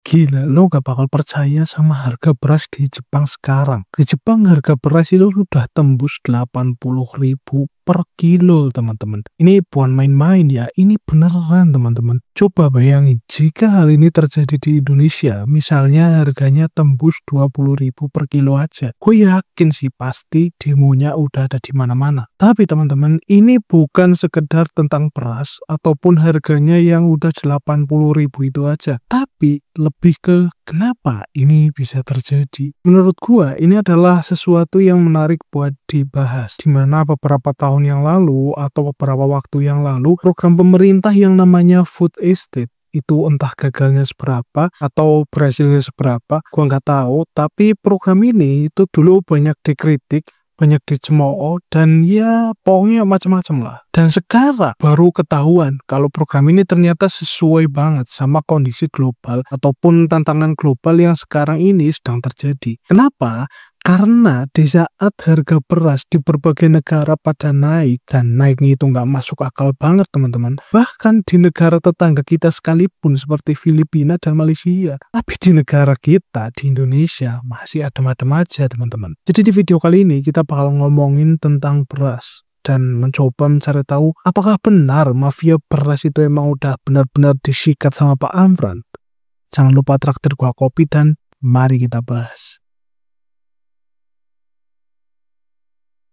Gila, lo gak bakal percaya sama harga beras di Jepang sekarang. Di Jepang harga beras itu sudah tembus 80.000 per kilo, teman-teman. Ini bukan main-main ya, ini beneran, teman-teman. Coba bayangin, jika hal ini terjadi di Indonesia, misalnya harganya tembus 20.000 per kilo aja. Gue yakin sih pasti demonya udah ada di mana-mana. Tapi teman-teman, ini bukan sekedar tentang beras ataupun harganya yang udah 80.000 itu aja. Tapi lebih ke kenapa ini bisa terjadi. Menurut gua ini adalah sesuatu yang menarik buat dibahas. Di mana beberapa tahun yang lalu atau beberapa waktu yang lalu program pemerintah yang namanya Food Estate itu entah gagalnya seberapa atau berhasilnya seberapa, gua nggak tahu. Tapi program ini itu dulu banyak dikritik, banyak dicemooh, dan ya pokoknya macam-macam lah. Dan sekarang baru ketahuan kalau program ini ternyata sesuai banget sama kondisi global ataupun tantangan global yang sekarang ini sedang terjadi. Kenapa? Karena di saat harga beras di berbagai negara pada naik, dan naiknya itu nggak masuk akal banget teman-teman. Bahkan di negara tetangga kita sekalipun seperti Filipina dan Malaysia. Tapi di negara kita, di Indonesia, masih adem-adem aja teman-teman. Jadi di video kali ini kita bakal ngomongin tentang beras. Dan mencoba mencari tahu apakah benar mafia beras itu emang udah benar-benar disikat sama Pak Amran. Jangan lupa traktir gua kopi dan mari kita bahas.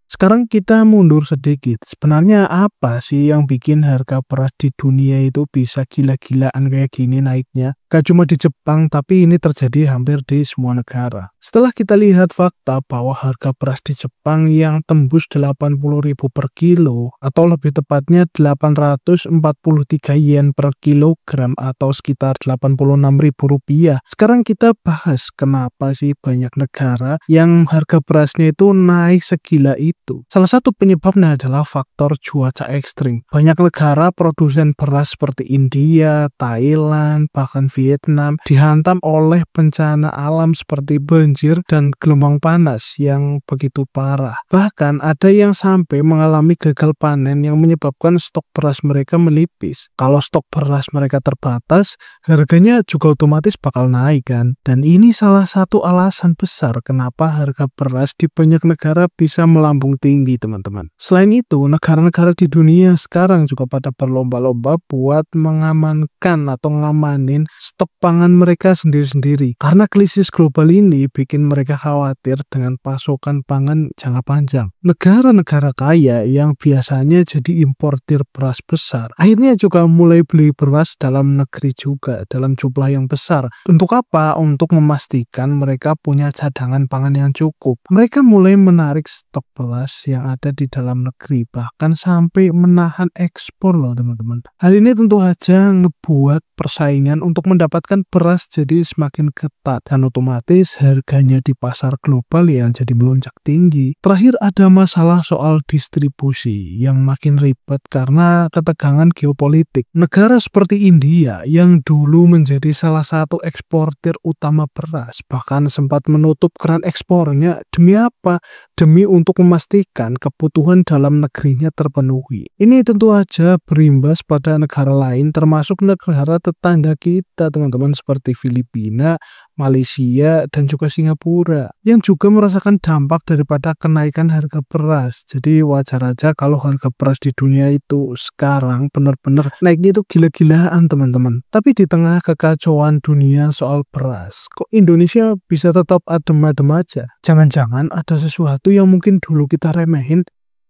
Sekarang kita mundur sedikit. Sebenarnya apa sih yang bikin harga beras di dunia itu bisa gila-gilaan kayak gini naiknya? Gak cuma di Jepang, tapi ini terjadi hampir di semua negara. Setelah kita lihat fakta bahwa harga beras di Jepang yang tembus 80.000 per kilo, atau lebih tepatnya 843 yen per kilogram atau sekitar 86.000 rupiah. Sekarang kita bahas kenapa sih banyak negara yang harga berasnya itu naik segila itu. Salah satu penyebabnya adalah faktor cuaca ekstrim. Banyak negara produsen beras seperti India, Thailand, bahkan Vietnam dihantam oleh bencana alam seperti banjir dan gelombang panas yang begitu parah. Bahkan ada yang sampai mengalami gagal panen yang menyebabkan stok beras mereka menipis. Kalau stok beras mereka terbatas, harganya juga otomatis bakal naik kan. Dan ini salah satu alasan besar kenapa harga beras di banyak negara bisa melambung tinggi, teman-teman. Selain itu, negara-negara di dunia sekarang juga pada berlomba-lomba buat mengamankan atau ngamanin stok pangan mereka sendiri-sendiri. Karena krisis global ini bikin mereka khawatir dengan pasokan pangan jangka panjang. Negara-negara kaya yang biasanya jadi importir beras besar, akhirnya juga mulai beli beras dalam negeri juga dalam jumlah yang besar. Untuk apa? Untuk memastikan mereka punya cadangan pangan yang cukup. Mereka mulai menarik stok beras yang ada di dalam negeri, bahkan sampai menahan ekspor loh teman-teman. Hal ini tentu saja ngebuat persaingan untuk mendapatkan beras jadi semakin ketat, dan otomatis harganya di pasar global yang jadi melonjak tinggi. Terakhir ada masalah soal distribusi yang makin ribet karena ketegangan geopolitik. Negara seperti India yang dulu menjadi salah satu eksportir utama beras bahkan sempat menutup keran ekspornya. Demi apa? Demi untuk memastikan kebutuhan dalam negerinya terpenuhi. Ini tentu saja berimbas pada negara lain termasuk negara tetangga kita teman-teman seperti Filipina, Malaysia, dan juga Singapura yang juga merasakan dampak daripada kenaikan harga beras. Jadi wajar aja kalau harga beras di dunia itu sekarang benar-benar naiknya itu gila-gilaan teman-teman. Tapi di tengah kekacauan dunia soal beras, kok Indonesia bisa tetap adem-adem aja? Jangan-jangan ada sesuatu yang mungkin dulu kita remehin,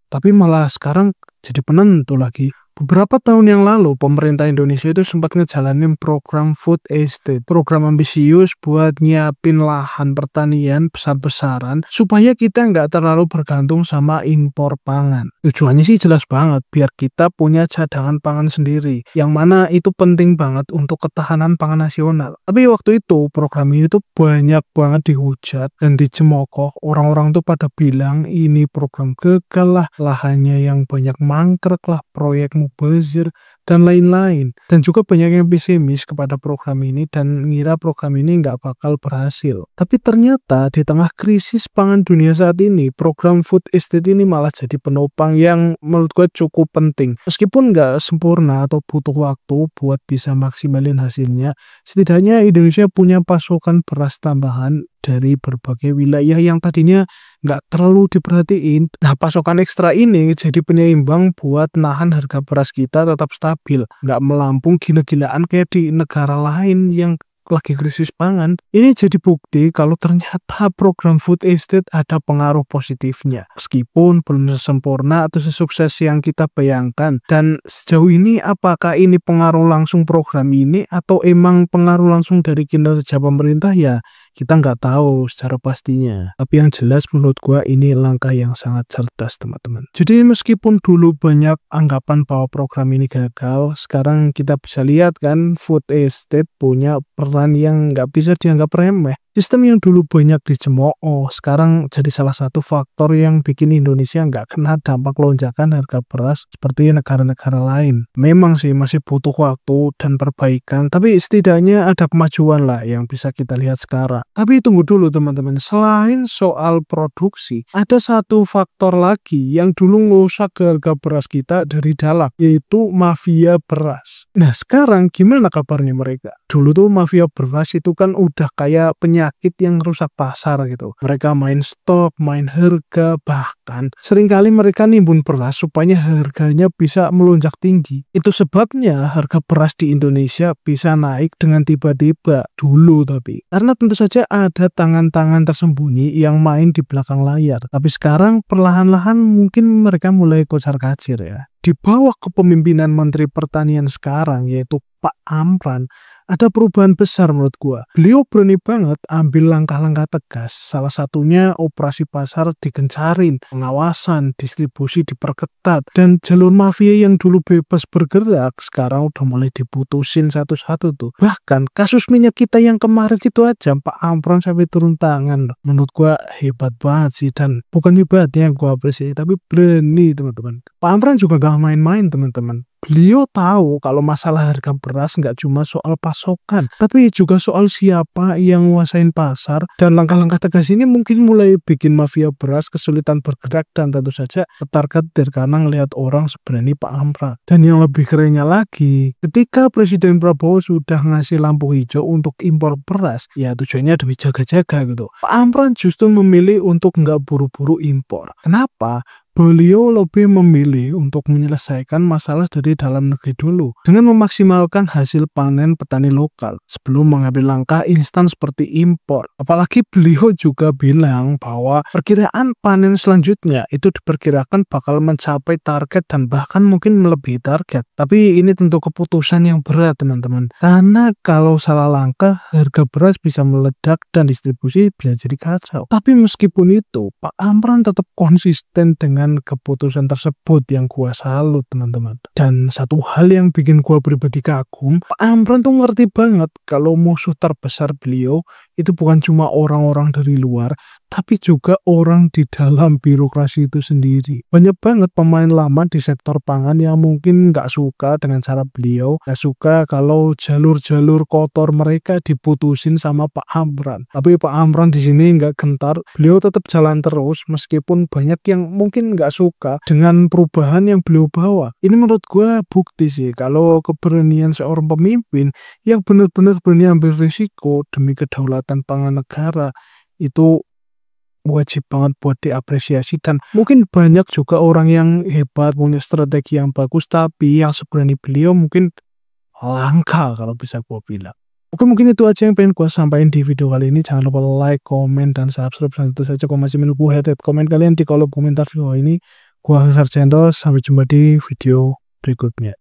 tapi malah sekarang jadi penentu lagi. Beberapa tahun yang lalu, pemerintah Indonesia itu sempat ngejalanin program Food Estate. Program ambisius buat nyiapin lahan pertanian besar-besaran supaya kita nggak terlalu bergantung sama impor pangan. Tujuannya sih jelas banget, biar kita punya cadangan pangan sendiri. Yang mana itu penting banget untuk ketahanan pangan nasional. Tapi waktu itu, program ini tuh banyak banget dihujat dan dicemooh. Orang-orang tuh pada bilang ini program gagal lah, lahannya yang banyak mangkrek lah, proyek mubazir, dan lain-lain. Dan juga banyak yang pesimis kepada program ini dan ngira program ini nggak bakal berhasil. Tapi ternyata di tengah krisis pangan dunia saat ini, program food estate ini malah jadi penopang yang menurut gue cukup penting. Meskipun nggak sempurna atau butuh waktu buat bisa maksimalin hasilnya, setidaknya Indonesia punya pasokan beras tambahan dari berbagai wilayah yang tadinya nggak terlalu diperhatiin. Nah, pasokan ekstra ini jadi penyeimbang buat nahan harga beras kita tetap stabil, nggak melampung gila-gilaan kayak di negara lain yang lagi krisis pangan. Ini jadi bukti kalau ternyata program food estate ada pengaruh positifnya. Meskipun belum sempurna atau sesukses yang kita bayangkan. Dan sejauh ini apakah ini pengaruh langsung program ini atau emang pengaruh langsung dari kinerja pemerintah, ya kita nggak tahu secara pastinya. Tapi yang jelas menurut gua ini langkah yang sangat cerdas, teman-teman. Jadi meskipun dulu banyak anggapan bahwa program ini gagal, sekarang kita bisa lihat kan food estate punya peran yang nggak bisa dianggap remeh. Sistem yang dulu banyak dicemooh, sekarang jadi salah satu faktor yang bikin Indonesia nggak kena dampak lonjakan harga beras seperti negara-negara lain. Memang sih masih butuh waktu dan perbaikan, tapi setidaknya ada kemajuan lah yang bisa kita lihat sekarang. Tapi tunggu dulu teman-teman, selain soal produksi, ada satu faktor lagi yang dulu ngerusak harga beras kita dari dalam, yaitu mafia beras. Nah sekarang gimana kabarnya mereka? Dulu tuh mafia beras itu kan udah kayak penyakit yang rusak pasar gitu. Mereka main stok, main harga, bahkan seringkali mereka nimbun beras supaya harganya bisa melonjak tinggi. Itu sebabnya harga beras di Indonesia bisa naik dengan tiba-tiba dulu tapi. Karena tentu saja ada tangan-tangan tersembunyi yang main di belakang layar. Tapi sekarang perlahan-lahan mungkin mereka mulai kocar-kacir ya. Di bawah kepemimpinan Menteri Pertanian sekarang yaitu Pak Amran, ada perubahan besar menurut gua. Beliau berani banget ambil langkah-langkah tegas. Salah satunya operasi pasar digencarin, pengawasan, distribusi diperketat, dan jalur mafia yang dulu bebas bergerak sekarang udah mulai diputusin satu-satu tuh. Bahkan kasus minyak kita yang kemarin itu aja Pak Amran sampai turun tangan. Menurut gua hebat banget sih, dan bukan hebatnya yang gua apresiasi tapi berani teman-teman. Pak Amran juga gak main-main teman-teman. Beliau tahu kalau masalah harga beras nggak cuma soal pasokan, tapi juga soal siapa yang nguasain pasar, dan langkah-langkah tegas ini mungkin mulai bikin mafia beras kesulitan bergerak dan tentu saja ketar-ketir karena ngelihat orang seberani Pak Amran. Dan yang lebih kerennya lagi, ketika Presiden Prabowo sudah ngasih lampu hijau untuk impor beras, ya tujuannya demi jaga-jaga gitu. Pak Amran justru memilih untuk nggak buru-buru impor. Kenapa? Beliau lebih memilih untuk menyelesaikan masalah dari dalam negeri dulu dengan memaksimalkan hasil panen petani lokal sebelum mengambil langkah instan seperti impor. Apalagi beliau juga bilang bahwa perkiraan panen selanjutnya itu diperkirakan bakal mencapai target dan bahkan mungkin melebihi target. Tapi ini tentu keputusan yang berat teman-teman. Karena kalau salah langkah, harga beras bisa meledak dan distribusi bisa jadi kacau. Tapi meskipun itu, Pak Amran tetap konsisten dengan keputusan tersebut yang gua salut teman-teman. Dan satu hal yang bikin gua pribadi kagum, Pak Amran tuh ngerti banget kalau musuh terbesar beliau itu bukan cuma orang-orang dari luar, tapi juga orang di dalam birokrasi itu sendiri. Banyak banget pemain lama di sektor pangan yang mungkin nggak suka dengan cara beliau, nggak suka kalau jalur-jalur kotor mereka diputusin sama Pak Amran. Tapi Pak Amran di sini nggak gentar, beliau tetap jalan terus meskipun banyak yang mungkin nggak suka dengan perubahan yang beliau bawa. Ini menurut gue bukti sih kalau keberanian seorang pemimpin yang benar-benar berani ambil risiko demi kedaulatan pangan negara itu wajib banget buat diapresiasi. Dan mungkin banyak juga orang yang hebat punya strategi yang bagus, tapi yang seberani beliau mungkin langka kalau bisa gue bilang. Oke, mungkin itu aja yang pengen gue sampaikan di video kali ini. Jangan lupa like, komen, dan subscribe. Dan tentu saja kalau masih menunggu head komen kalian di kolom komentar video ini. Gue Sarjento, sampai jumpa di video berikutnya.